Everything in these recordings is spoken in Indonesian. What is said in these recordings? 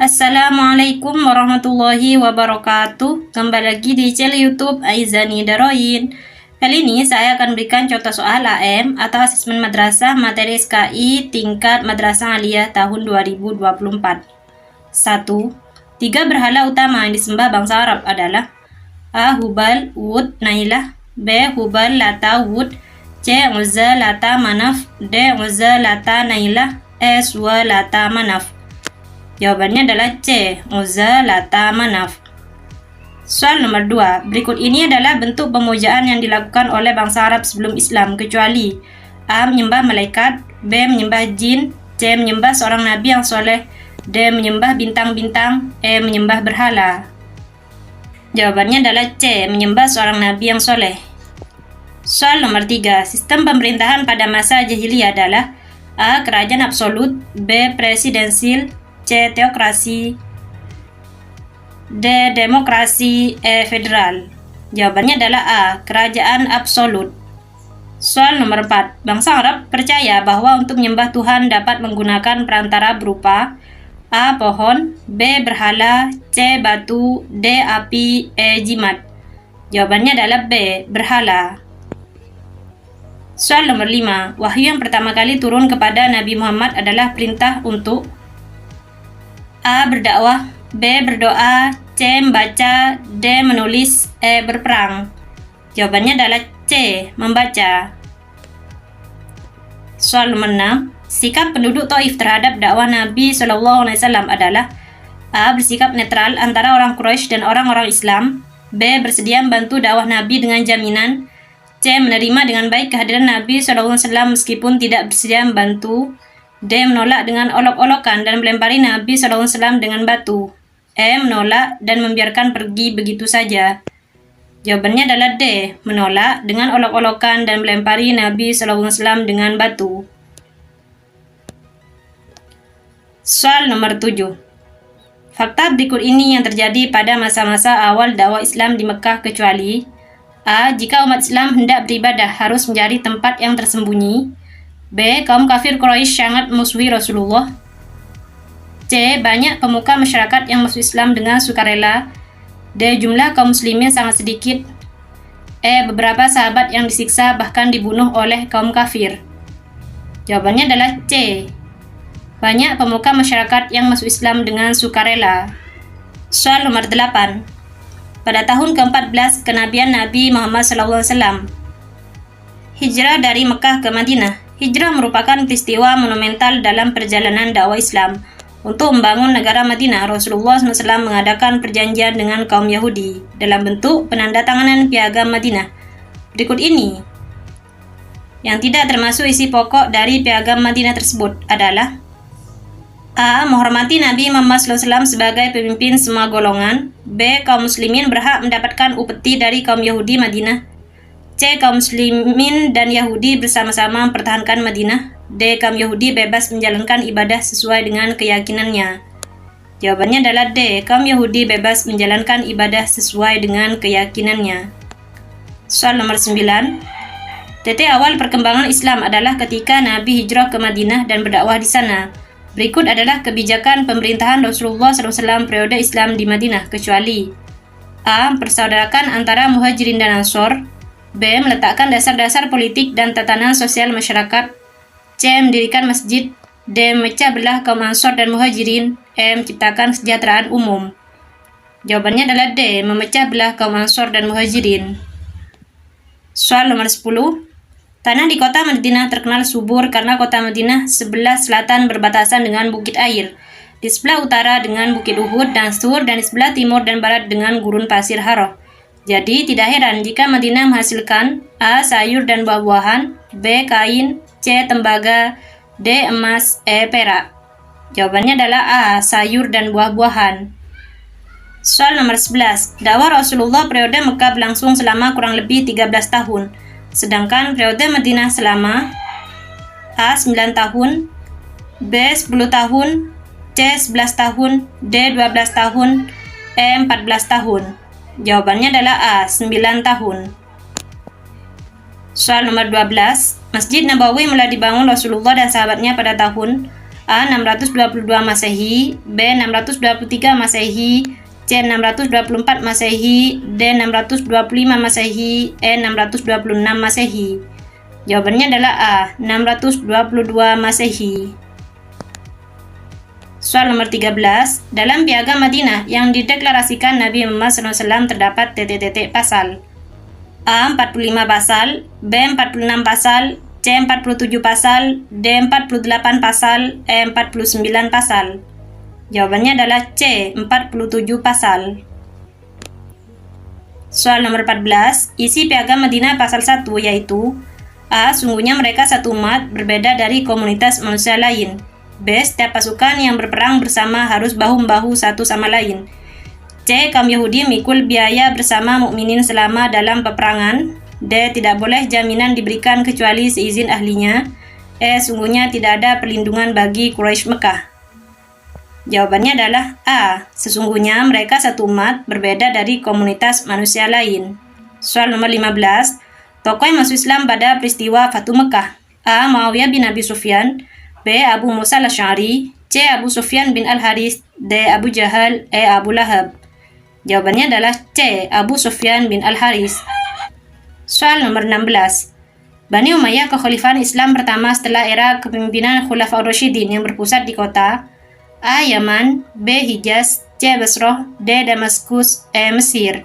Assalamualaikum warahmatullahi wabarakatuh. Kembali lagi di channel YouTube Aizani Daroin. Kali ini saya akan berikan contoh soal AM atau asesmen madrasah materi SKI tingkat Madrasah Aliyah tahun 2024. 1. Tiga berhala utama yang disembah bangsa Arab adalah A. Hubal, Wud, Nailah. B. Hubal, Lata, Wud. C. Uzza, Lata, Manaf. D. Uzza, Lata, Nailah. E. Suwa, Lata, Manaf. Jawabannya adalah C. Uzza, Lata, Manaf. Soal nomor 2. Berikut ini adalah bentuk pemujaan yang dilakukan oleh bangsa Arab sebelum Islam kecuali A. Menyembah malaikat. B. Menyembah jin. C. Menyembah seorang nabi yang soleh. D. Menyembah bintang-bintang. E. Menyembah berhala. Jawabannya adalah C. Menyembah seorang nabi yang soleh. Soal nomor 3. Sistem pemerintahan pada masa jahiliyah adalah A. Kerajaan absolut. B. Presidensil. C. Teokrasi. D. Demokrasi. E. Federal. Jawabannya adalah A. Kerajaan absolut. Soal nomor 4. Bangsa Arab percaya bahwa untuk menyembah Tuhan dapat menggunakan perantara berupa A. Pohon. B. Berhala. C. Batu. D. Api. E. Jimat. Jawabannya adalah B. Berhala. Soal nomor 5. Wahyu yang pertama kali turun kepada Nabi Muhammad adalah perintah untuk A. Berdakwah. B. Berdoa. C. Membaca. D. Menulis. E. Berperang. Jawabannya adalah C. Membaca. Soal nomor 6. Sikap penduduk Taif terhadap dakwah Nabi SAW adalah A. Bersikap netral antara orang Quraisy dan orang-orang Islam. B. Bersedia membantu dakwah Nabi dengan jaminan. C. Menerima dengan baik kehadiran Nabi SAW meskipun tidak bersedia membantu. D. Menolak dengan olok-olokan dan melempari Nabi SAW dengan batu. E. Menolak dan membiarkan pergi begitu saja. Jawabannya adalah D. Menolak dengan olok-olokan dan melempari Nabi SAW dengan batu. Soal nomor 7. Fakta berikut ini yang terjadi pada masa-masa awal dakwah Islam di Mekah kecuali A. Jika umat Islam hendak beribadah harus mencari tempat yang tersembunyi. B. Kaum kafir Quraisy sangat memusuhi Rasulullah. C. Banyak pemuka masyarakat yang masuk Islam dengan sukarela. D. Jumlah kaum muslimin sangat sedikit. E. Beberapa sahabat yang disiksa bahkan dibunuh oleh kaum kafir. Jawabannya adalah C. Banyak pemuka masyarakat yang masuk Islam dengan sukarela. Soal nomor 8. Pada tahun ke-14 kenabian Nabi Muhammad SAW, hijrah dari Mekah ke Madinah. Hijrah merupakan peristiwa monumental dalam perjalanan dakwah Islam. Untuk membangun negara Madinah, Rasulullah SAW mengadakan perjanjian dengan kaum Yahudi dalam bentuk penandatanganan piagam Madinah. Berikut ini yang tidak termasuk isi pokok dari piagam Madinah tersebut adalah A. Menghormati Nabi Muhammad SAW sebagai pemimpin semua golongan. B. Kaum muslimin berhak mendapatkan upeti dari kaum Yahudi Madinah. C. Kaum muslimin dan Yahudi bersama-sama mempertahankan Madinah. D. Kaum Yahudi bebas menjalankan ibadah sesuai dengan keyakinannya. Jawabannya adalah D. Kaum Yahudi bebas menjalankan ibadah sesuai dengan keyakinannya. Soal nomor 9. Titik awal perkembangan Islam adalah ketika Nabi hijrah ke Madinah dan berdakwah di sana. Berikut adalah kebijakan pemerintahan Rasulullah SAW periode Islam di Madinah kecuali A. Mempersaudarakan antara Muhajirin dan Ansor. B. Meletakkan dasar-dasar politik dan tatanan sosial masyarakat. C. Mendirikan masjid. D. Memecah belah kaum Ansor dan Muhajirin. E. Menciptakan kesejahteraan umum. Jawabannya adalah D. Memecah belah kaum Ansor dan Muhajirin. Soal nomor 10. Tanah di kota Madinah terkenal subur karena kota Madinah sebelah selatan berbatasan dengan bukit air, di sebelah utara dengan bukit Uhud dan Sur, dan di sebelah timur dan barat dengan gurun pasir Haroh. Jadi tidak heran jika Madinah menghasilkan A. Sayur dan buah-buahan. B. Kain. C. Tembaga. D. Emas. E. Perak. Jawabannya adalah A. Sayur dan buah-buahan. Soal nomor 11. Dakwah Rasulullah periode Mekah berlangsung selama kurang lebih 13 tahun. Sedangkan periode Madinah selama A. 9 tahun. B. 10 tahun. C. 11 tahun. D. 12 tahun. E. 14 tahun. Jawabannya adalah A. 9 tahun. Soal nomor 12. Masjid Nabawi mulai dibangun Rasulullah dan sahabatnya pada tahun A. 622 Masehi, B. 623 Masehi, C. 624 Masehi, D. 625 Masehi, E. 626 Masehi. Jawabannya adalah A. 622 Masehi. Soal nomor 13, dalam Piagam Madinah yang dideklarasikan Nabi Muhammad SAW terdapat pasal. A. 45 pasal, B. 46 pasal, C. 47 pasal, D. 48 pasal, E. 49 pasal. Jawabannya adalah C. 47 pasal. Soal nomor 14, isi Piagam Madinah pasal 1 yaitu A. Sungguhnya mereka satu umat, berbeda dari komunitas manusia lain. B. Setiap pasukan yang berperang bersama harus bahu-membahu satu sama lain. C. Kaum Yahudi mikul biaya bersama mukminin selama dalam peperangan. D. Tidak boleh jaminan diberikan kecuali seizin ahlinya. E. Sungguhnya tidak ada perlindungan bagi Quraisy Mekah. Jawabannya adalah A. Sesungguhnya mereka satu umat, berbeda dari komunitas manusia lain. Soal nomor 15, tokoh yang masuk Islam pada peristiwa Fatu Mekah. A. Muawiyah bin Abi Sufyan, B. Abu Musa al-Asy'ari, C. Abu Sufyan bin Al-Haris, D. Abu Jahal, E. Abu Lahab. Jawabannya adalah C. Abu Sufyan bin Al-Haris. Soal nomor 16, Bani Umayyah kekhalifahan Islam pertama setelah era kepemimpinan Khulafaur Rasyidin yang berpusat di kota A. Yaman, B. Hijaz, C. Basrah, D. Damaskus, E. Mesir.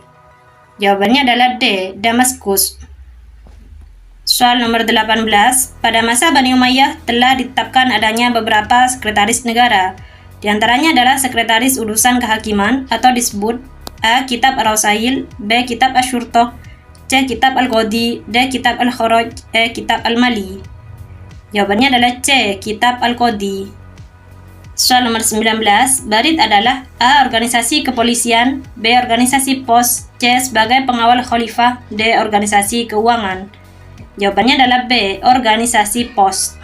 Jawabannya adalah D. Damaskus. Soal nomor 18, pada masa Bani Umayyah telah ditetapkan adanya beberapa sekretaris negara. Di antaranya adalah Sekretaris Urusan Kehakiman atau disebut A. Kitab Ar-Rasail, B. Kitab Asy-Syurtah, C. Kitab Al-Qadi, D. Kitab Al-Kharaj, E. Kitab Al-Mali. Jawabannya adalah C. Kitab Al-Qadi. Soal nomor 19, Barid adalah A. Organisasi kepolisian, B. Organisasi pos, C. Sebagai pengawal khalifah, D. Organisasi keuangan. Jawabannya adalah B. Organisasi pos.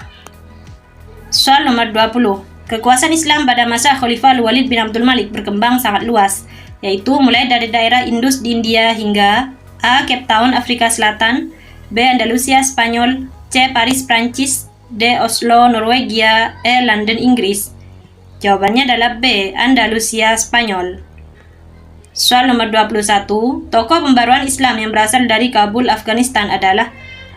Soal nomor 20, kekuasaan Islam pada masa Khalifah Al-Walid bin Abdul Malik berkembang sangat luas, yaitu mulai dari daerah Indus di India hingga A. Cape Town, Afrika Selatan, B. Andalusia, Spanyol, C. Paris, Prancis, D. Oslo, Norwegia, E. London, Inggris. Jawabannya adalah B. Andalusia, Spanyol. Soal nomor 21, tokoh pembaruan Islam yang berasal dari Kabul, Afghanistan adalah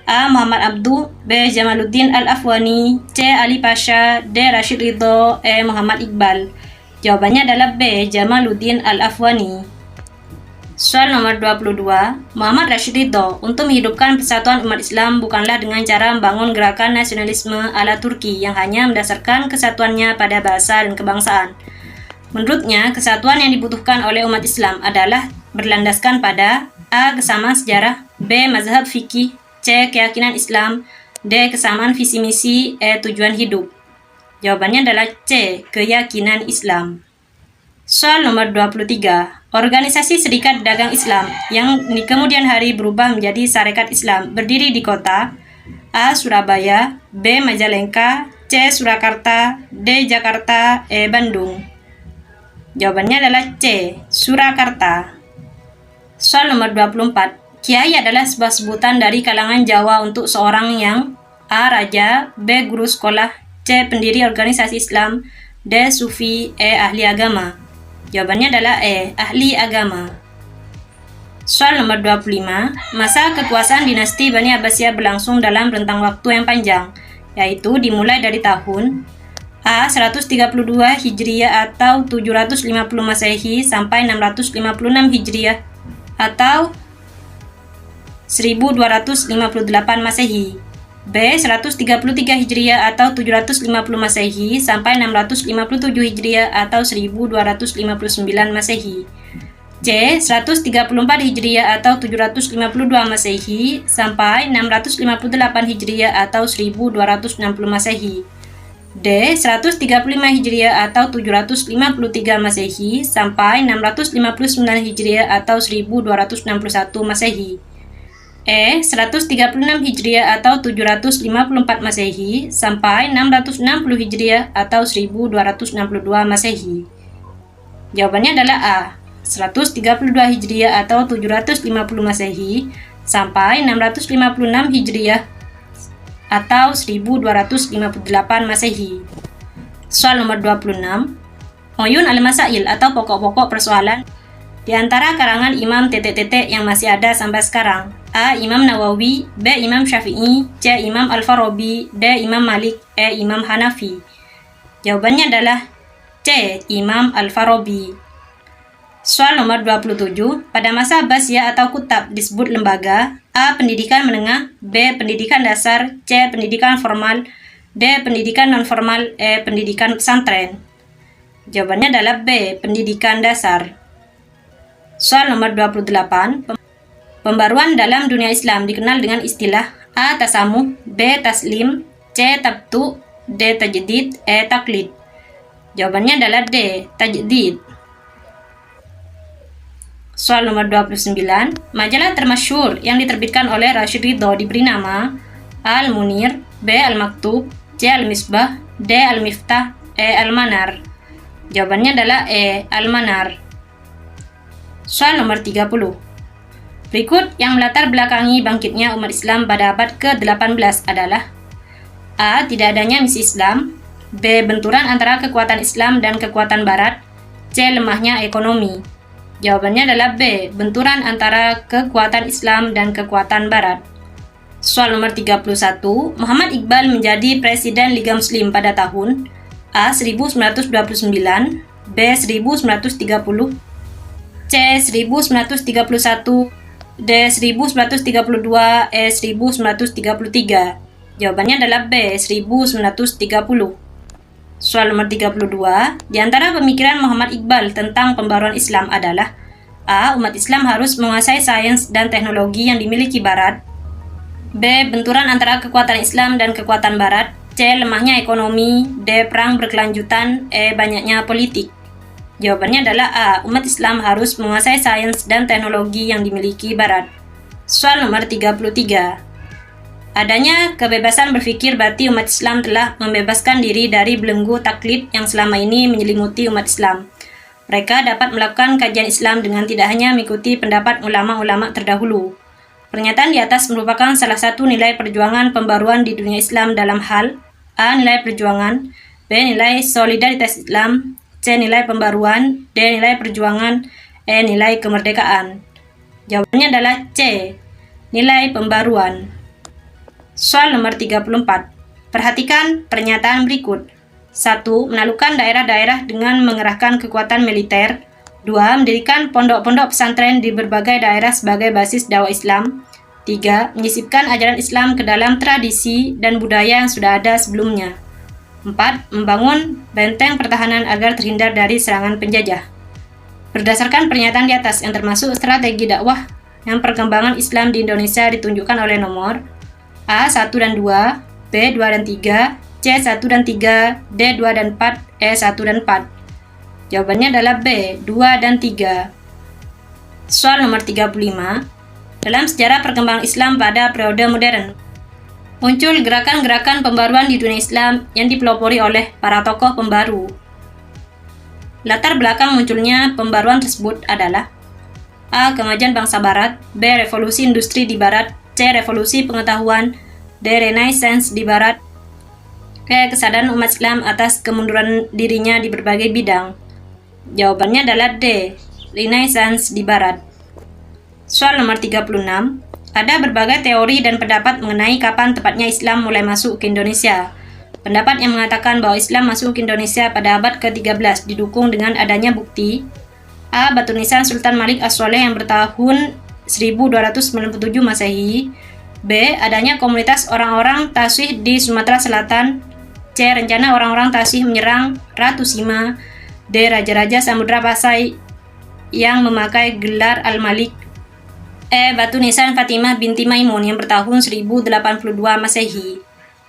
A. Muhammad Abduh, B. Jamaluddin Al-Afwani, C. Ali Pasha, D. Rashid Ridho, E. Muhammad Iqbal. Jawabannya adalah B. Jamaluddin Al-Afwani. Soal nomor 22, Muhammad Rashid Ridho untuk menghidupkan persatuan umat Islam bukanlah dengan cara membangun gerakan nasionalisme ala Turki yang hanya mendasarkan kesatuannya pada bahasa dan kebangsaan. Menurutnya, kesatuan yang dibutuhkan oleh umat Islam adalah berlandaskan pada A. Kesamaan sejarah, B. Mazhab fikih, C. Keyakinan Islam, D. Kesamaan visi misi, E. Tujuan hidup. Jawabannya adalah C. Keyakinan Islam. Soal nomor 23, organisasi Serikat Dagang Islam yang di kemudian hari berubah menjadi Sarekat Islam berdiri di kota A. Surabaya, B. Majalengka, C. Surakarta, D. Jakarta, E. Bandung. Jawabannya adalah C. Surakarta. Soal nomor 24, Kiai adalah sebuah sebutan dari kalangan Jawa untuk seorang yang A. Raja, B. Guru sekolah, C. Pendiri organisasi Islam, D. Sufi, E. Ahli agama. Jawabannya adalah E. Ahli agama. Soal nomor 25, masa kekuasaan dinasti Bani Abbasiyah berlangsung dalam rentang waktu yang panjang, yaitu dimulai dari tahun A. 132 Hijriah atau 750 Masehi sampai 656 Hijriah atau 1258 Masehi, B. 133 Hijriah atau 750 Masehi sampai 657 Hijriah atau 1259 Masehi, C. 134 Hijriah atau 752 Masehi sampai 658 Hijriah atau 1260 Masehi, D. 135 Hijriah atau 753 Masehi sampai 659 Hijriah atau 1261 Masehi, E. 136 Hijriah atau 754 Masehi sampai 660 Hijriah atau 1262 Masehi. Jawabannya adalah A. 132 Hijriah atau 750 Masehi sampai 656 Hijriah atau 1258 Masehi. Soal nomor 26. Uyun al-Masail atau pokok-pokok persoalan di antara karangan Imam yang masih ada sampai sekarang. A. Imam Nawawi, B. Imam Syafi'i, C. Imam Al-Farabi, D. Imam Malik, E. Imam Hanafi. Jawabannya adalah C. Imam Al-Farabi. Soal nomor 27. Pada masa Abbasiyah atau Kutab disebut lembaga A. Pendidikan menengah, B. Pendidikan dasar, C. Pendidikan formal, D. Pendidikan non-formal, E. Pendidikan pesantren. Jawabannya adalah B. Pendidikan dasar. Soal nomor 28. Pembaruan dalam dunia Islam dikenal dengan istilah A. Tasamuh, B. Taslim, C. Tabtu, D. Tajdid, E. Taklid. Jawabannya adalah D. Tajdid. Soal nomor 29. Majalah termasyhur yang diterbitkan oleh Rashid Ridho diberi nama A. Al-Munir, B. Al-Maktub, C. Al-Misbah, D. Al-Miftah, E. Al-Manar. Jawabannya adalah E. Al-Manar. Soal nomor 30. Berikut yang melatar belakangi bangkitnya umat Islam pada abad ke-18 adalah A. Tidak adanya misi Islam, B. Benturan antara kekuatan Islam dan kekuatan Barat, C. Lemahnya ekonomi. Jawabannya adalah B. Benturan antara kekuatan Islam dan kekuatan Barat. Soal nomor 31. Muhammad Iqbal menjadi Presiden Liga Muslim pada tahun A. 1929, B. 1930, C. 1931, D. 1932, E. 1933. Jawabannya adalah B. 1930. Soal nomor 32. Di antara pemikiran Muhammad Iqbal tentang pembaruan Islam adalah A. Umat Islam harus menguasai sains dan teknologi yang dimiliki Barat, B. Benturan antara kekuatan Islam dan kekuatan Barat, C. Lemahnya ekonomi, D. Perang berkelanjutan, E. Banyaknya politik. Jawabannya adalah A. Umat Islam harus menguasai sains dan teknologi yang dimiliki Barat. Soal nomor 33. Adanya kebebasan berpikir berarti umat Islam telah membebaskan diri dari belenggu taklid yang selama ini menyelimuti umat Islam. Mereka dapat melakukan kajian Islam dengan tidak hanya mengikuti pendapat ulama-ulama terdahulu. Pernyataan di atas merupakan salah satu nilai perjuangan pembaruan di dunia Islam dalam hal A. Nilai perjuangan, B. Nilai solidaritas Islam, C. Nilai pembaruan, D. Nilai perjuangan, E. Nilai kemerdekaan. Jawabannya adalah C. Nilai pembaruan. Soal nomor 34. Perhatikan pernyataan berikut. 1. Menaklukkan daerah-daerah dengan mengerahkan kekuatan militer. 2. Mendirikan pondok-pondok pesantren di berbagai daerah sebagai basis dakwah Islam. 3. Menyisipkan ajaran Islam ke dalam tradisi dan budaya yang sudah ada sebelumnya. 4. Membangun benteng pertahanan agar terhindar dari serangan penjajah. Berdasarkan pernyataan di atas yang termasuk strategi dakwah yang perkembangan Islam di Indonesia ditunjukkan oleh nomor A. 1 dan 2, B. 2 dan 3, C. 1 dan 3, D. 2 dan 4, E. 1 dan 4. Jawabannya adalah B. 2 dan 3. Soal nomor 35. Dalam sejarah perkembangan Islam pada periode modern, muncul gerakan-gerakan pembaruan di dunia Islam yang dipelopori oleh para tokoh pembaru. Latar belakang munculnya pembaruan tersebut adalah A. Kemajuan bangsa Barat, B. Revolusi industri di Barat, C. Revolusi pengetahuan, D. Renaissance di Barat, E. Kesadaran umat Islam atas kemunduran dirinya di berbagai bidang. Jawabannya adalah D. Renaissance di Barat. Soal nomor 36. Ada berbagai teori dan pendapat mengenai kapan tepatnya Islam mulai masuk ke Indonesia. Pendapat yang mengatakan bahwa Islam masuk ke Indonesia pada abad ke-13 didukung dengan adanya bukti A. Batu nisan Sultan Malik As-Soleh yang bertahun 1297 Masehi, B. Adanya komunitas orang-orang Tasih di Sumatera Selatan, C. Rencana orang-orang Tasih menyerang Ratu Sima, D. Raja-raja Samudra Pasai yang memakai gelar Al-Malik, E. Batu nisan Fatimah binti Maimun yang bertahun 1082 Masehi.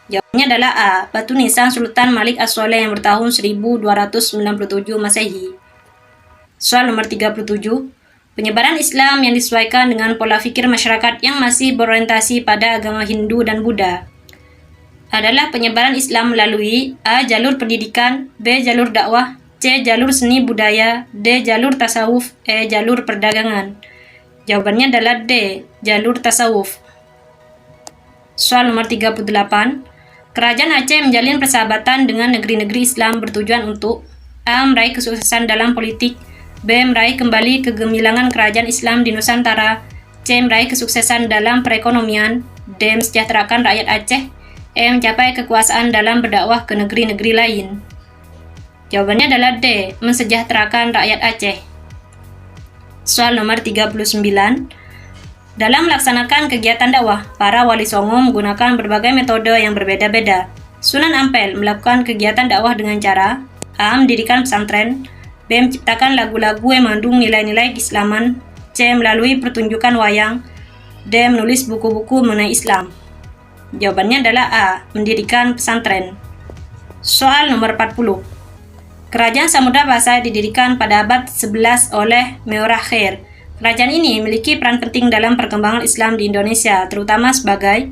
Jawabannya adalah A. Batu nisan Sultan Malik As-Soleh yang bertahun 1297 Masehi. Soal nomor 37. Penyebaran Islam yang disesuaikan dengan pola pikir masyarakat yang masih berorientasi pada agama Hindu dan Buddha adalah penyebaran Islam melalui A. Jalur pendidikan, B. Jalur dakwah, C. Jalur seni budaya, D. Jalur tasawuf, E. Jalur perdagangan. Jawabannya adalah D. Jalur tasawuf. Soal nomor 38. Kerajaan Aceh menjalin persahabatan dengan negeri-negeri Islam bertujuan untuk A. Meraih kesuksesan dalam politik, B. Meraih kembali kegemilangan kerajaan Islam di Nusantara, C. Meraih kesuksesan dalam perekonomian, D. Mensejahterakan rakyat Aceh, E. Mencapai kekuasaan dalam berdakwah ke negeri-negeri lain. Jawabannya adalah D. Mensejahterakan rakyat Aceh. Soal nomor 39. Dalam melaksanakan kegiatan dakwah, para wali songo menggunakan berbagai metode yang berbeda-beda. Sunan Ampel melakukan kegiatan dakwah dengan cara A. Mendirikan pesantren, B. Menciptakan lagu-lagu yang mengandung nilai-nilai keislaman, C. Melalui pertunjukan wayang, D. Menulis buku-buku mengenai Islam. Jawabannya adalah A. Mendirikan pesantren. Soal nomor 40. Kerajaan Samudra Pasai didirikan pada abad 11 oleh Meorah Khair. Kerajaan ini memiliki peran penting dalam perkembangan Islam di Indonesia, terutama sebagai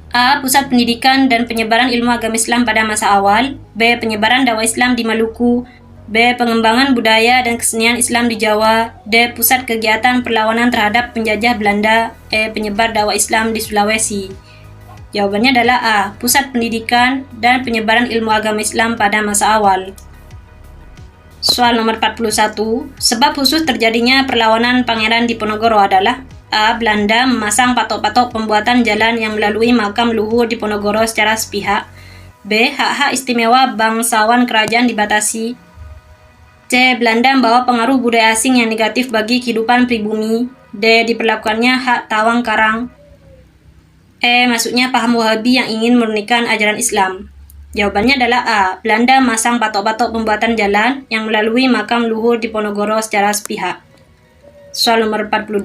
A. Pusat pendidikan dan penyebaran ilmu agama Islam pada masa awal, B. Penyebaran dakwah Islam di Maluku, B. Pengembangan budaya dan kesenian Islam di Jawa, D. Pusat kegiatan perlawanan terhadap penjajah Belanda, E. Penyebar dakwah Islam di Sulawesi. Jawabannya adalah A. Pusat pendidikan dan penyebaran ilmu agama Islam pada masa awal. Soal nomor 41. Sebab khusus terjadinya perlawanan Pangeran Diponegoro adalah A. Belanda memasang patok-patok pembuatan jalan yang melalui makam luhur Diponegoro secara sepihak, B. Hak-hak istimewa bangsawan kerajaan dibatasi, C. Belanda membawa pengaruh budaya asing yang negatif bagi kehidupan pribumi, D. Diperlakukannya hak tawang karang, E. Masuknya paham Wahabi yang ingin memurnikan ajaran Islam. Jawabannya adalah A. Belanda masang patok-patok pembuatan jalan yang melalui makam luhur Diponegoro secara sepihak. Soal nomor 42.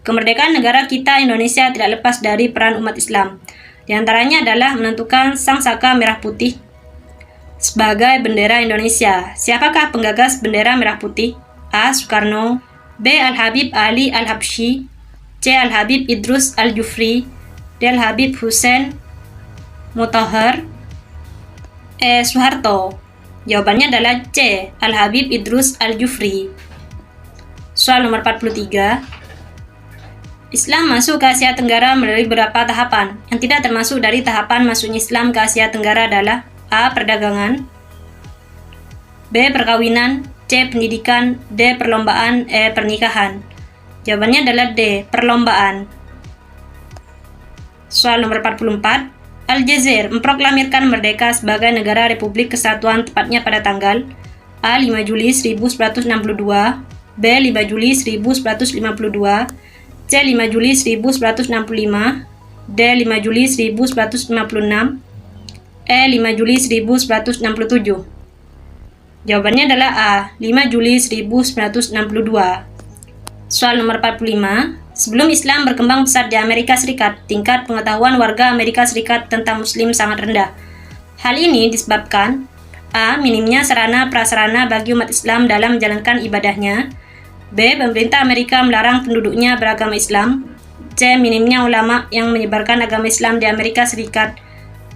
Kemerdekaan negara kita Indonesia tidak lepas dari peran umat Islam. Di antaranya adalah menentukan sang saka merah putih sebagai bendera Indonesia. Siapakah penggagas bendera merah putih? A. Soekarno, B. Al-Habib Ali Al-Habsyi, C. Al-Habib Idrus Al-Jufri, D. Al-Habib Hussein Mutahhar, E. Soeharto. Jawabannya adalah C. Al-Habib Idrus Al-Jufri. Soal nomor 43. Islam masuk ke Asia Tenggara melalui beberapa tahapan. Yang tidak termasuk dari tahapan masuknya Islam ke Asia Tenggara adalah A. Perdagangan, B. Perkawinan, C. Pendidikan, D. Perlombaan, E. Pernikahan. Jawabannya adalah D. Perlombaan. Soal nomor 44. Aljazair memproklamirkan merdeka sebagai negara Republik Kesatuan tepatnya pada tanggal A. 5 Juli 1962, B. 5 Juli 1952, C. 5 Juli 1965, D. 5 Juli 1956, E. 5 Juli 1967. Jawabannya adalah A. 5 Juli 1962. Soal nomor 45. Sebelum Islam berkembang pesat di Amerika Serikat, tingkat pengetahuan warga Amerika Serikat tentang Muslim sangat rendah. Hal ini disebabkan A. Minimnya sarana prasarana bagi umat Islam dalam menjalankan ibadahnya, B. Pemerintah Amerika melarang penduduknya beragama Islam, C. Minimnya ulama yang menyebarkan agama Islam di Amerika Serikat,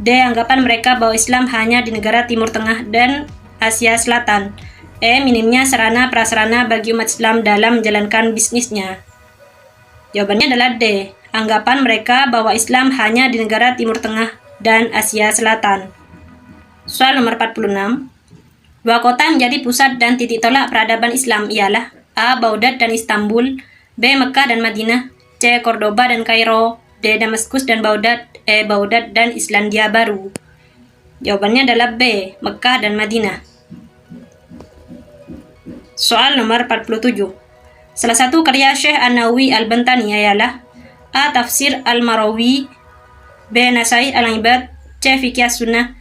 D. Anggapan mereka bahwa Islam hanya di negara Timur Tengah dan Asia Selatan, E. Minimnya sarana prasarana bagi umat Islam dalam menjalankan bisnisnya. Jawabannya adalah D. Anggapan mereka bahwa Islam hanya di negara Timur Tengah dan Asia Selatan. Soal nomor 46. Dua kota menjadi pusat dan titik tolak peradaban Islam ialah A. Baghdad dan Istanbul, B. Mekah dan Madinah, C. Cordoba dan Kairo, D. Damaskus dan Baghdad, E. Baghdad dan Islandia Baru. Jawabannya adalah B. Mekah dan Madinah. Soal nomor 47. Salah satu karya Syekh An-Nawawi Al-Bantani ialah A. Tafsir Al-Marawi, B. Nasaih Al-Ibad, C. Fiqh Sunnah,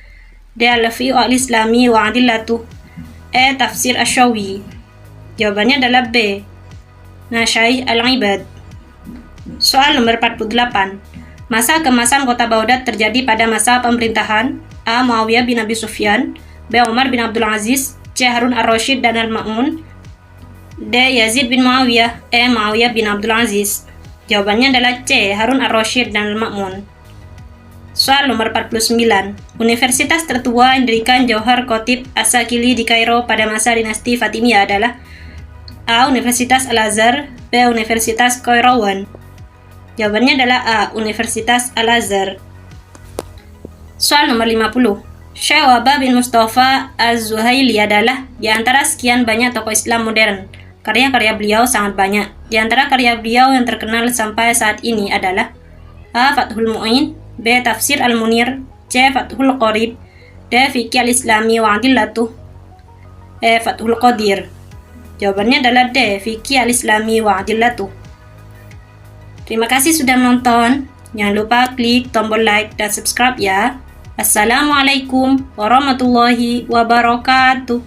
D. Al-Fiqh Al-Islami wa Adillatuh, E. Tafsir Asyawi. Jawabannya adalah B. Nasaih Al-Ibad. Soal nomor 48. Masa keemasan kota Baghdad terjadi pada masa pemerintahan A. Muawiyah bin Abi Sufyan, B. Umar bin Abdul Aziz, C. Harun Ar-Rasyid dan Al-Ma'mun, D. Yazid bin Muawiyah, E. Muawiyah bin Abdul Aziz. Jawabannya adalah C. Harun Ar-Rasyid dan Al-Ma'mun. Soal nomor 49. Universitas tertua yang didirikan Jauhar Khotib As-Sakili di Kairo pada masa dinasti Fatimiyah adalah A. Universitas Al-Azhar, B. Universitas Qairawan. Jawabannya adalah A. Universitas Al-Azhar. Soal nomor 50. Syekh Wahbah bin Mustafa Az-Zuhaili adalah di antara sekian banyak tokoh Islam modern. Karya-karya beliau sangat banyak. Di antara karya beliau yang terkenal sampai saat ini adalah A. Fathul Mu'in, B. Tafsir Al-Munir, C. Fathul Qorib, D. Fiqh Al-Islami wa Adillatuh, E. Fathul Qadir. Jawabannya adalah D. Fiqh Al-Islami wa Adillatuh. Terima kasih sudah menonton. Jangan lupa klik tombol like dan subscribe ya. Assalamualaikum warahmatullahi wabarakatuh.